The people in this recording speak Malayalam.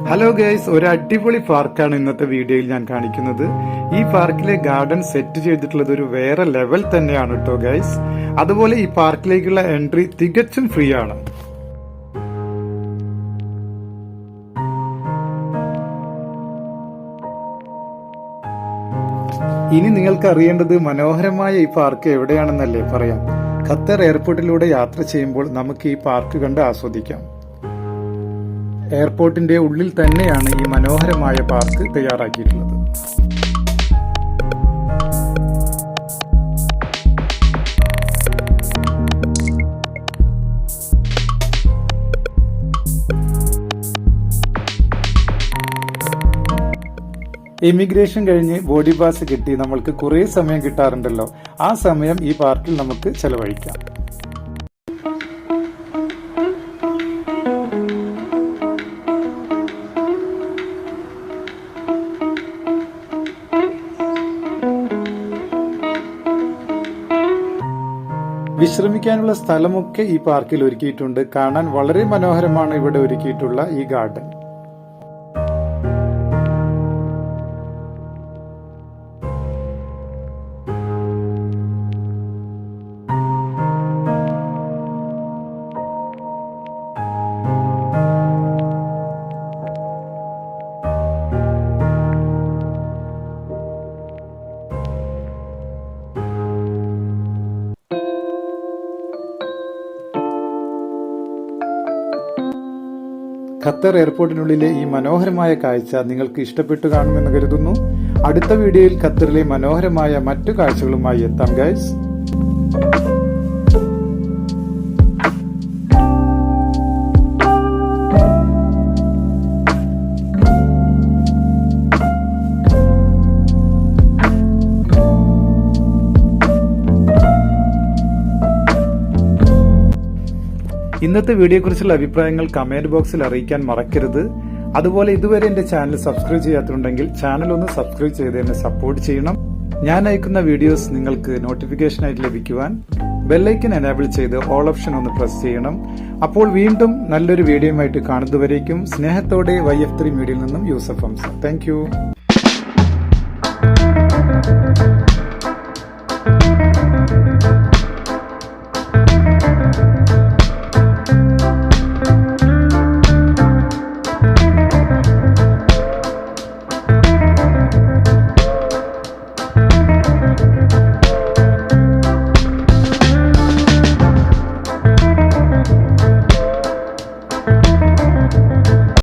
ഹലോ ഗൈസ്, ഒരു അടിപൊളി പാർക്കാണ് ഇന്നത്തെ വീഡിയോയിൽ ഞാൻ കാണിക്കുന്നത്. ഈ പാർക്കിലെ ഗാർഡൻ സെറ്റ് ചെയ്തിട്ടുള്ളത് ഒരു വേറെ ലെവൽ തന്നെയാണ് കേട്ടോ ഗൈസ്. അതുപോലെ ഈ പാർക്കിലേക്കുള്ള എൻട്രി തികച്ചും ഫ്രീ ആണ്. ഇനി നിങ്ങൾക്ക് അറിയേണ്ടത് മനോഹരമായ ഈ പാർക്ക് എവിടെയാണെന്നല്ലേ പറയാം. ഖത്തർ എയർപോർട്ടിലൂടെ യാത്ര ചെയ്യുമ്പോൾ നമുക്ക് ഈ പാർക്ക് കണ്ട് ആസ്വദിക്കാം. എയർപോർട്ടിന്റെ ഉള്ളിൽ തന്നെയാണ് ഈ മനോഹരമായ പാർക്ക് തയ്യാറാക്കിയിട്ടുള്ളത്. ഇമിഗ്രേഷൻ കഴിഞ്ഞ് ബോഡി പാസ് കിട്ടി നമ്മൾക്ക് കുറേ സമയം കിട്ടാറുണ്ടല്ലോ. ആ സമയം ഈ പാർക്കിൽ നമുക്ക് ചെലവഴിക്കാം. വിശ്രമിക്കാനുള്ള സ്ഥലമൊക്കെ ഈ പാർക്കിൽ ഒരുക്കിയിട്ടുണ്ട്. കാണാൻ വളരെ മനോഹരമാണ് ഇവിടെ ഒരുക്കിയിട്ടുള്ള ഈ ഗാർഡൻ. ഖത്തർ എയർപോർട്ടിനുള്ളിലെ ഈ മനോഹരമായ കാഴ്ച നിങ്ങൾക്ക് ഇഷ്ടപ്പെട്ടു കാണുമെന്ന് കരുതുന്നു. അടുത്ത വീഡിയോയിൽ ഖത്തറിലെ മനോഹരമായ മറ്റു കാഴ്ചകളുമായി എത്താം ഗൈസ്. ഇന്നത്തെ വീഡിയോയെക്കുറിച്ചുള്ള അഭിപ്രായങ്ങൾ കമന്റ് ബോക്സിൽ അറിയിക്കാൻ മറക്കരുത്. അതുപോലെ ഇതുവരെ എന്റെ ചാനൽ സബ്സ്ക്രൈബ് ചെയ്യാത്തുണ്ടെങ്കിൽ ചാനൽ ഒന്ന് സബ്സ്ക്രൈബ് ചെയ്ത് എന്നെ സപ്പോർട്ട് ചെയ്യണം. ഞാൻ അയക്കുന്ന വീഡിയോസ് നിങ്ങൾക്ക് നോട്ടിഫിക്കേഷനായിട്ട് ലഭിക്കുവാൻ ബെല്ലൈക്കൻ എനേബിൾ ചെയ്ത് ഓൾ ഓപ്ഷൻ ഒന്ന് പ്രസ് ചെയ്യണം. അപ്പോൾ വീണ്ടും നല്ലൊരു വീഡിയോയുമായിട്ട് കാണുന്നതുവരേക്കും സ്നേഹത്തോടെ YF3 മീഡിയയിൽ നിന്നും യൂസഫ് ഹംസ. Thank you.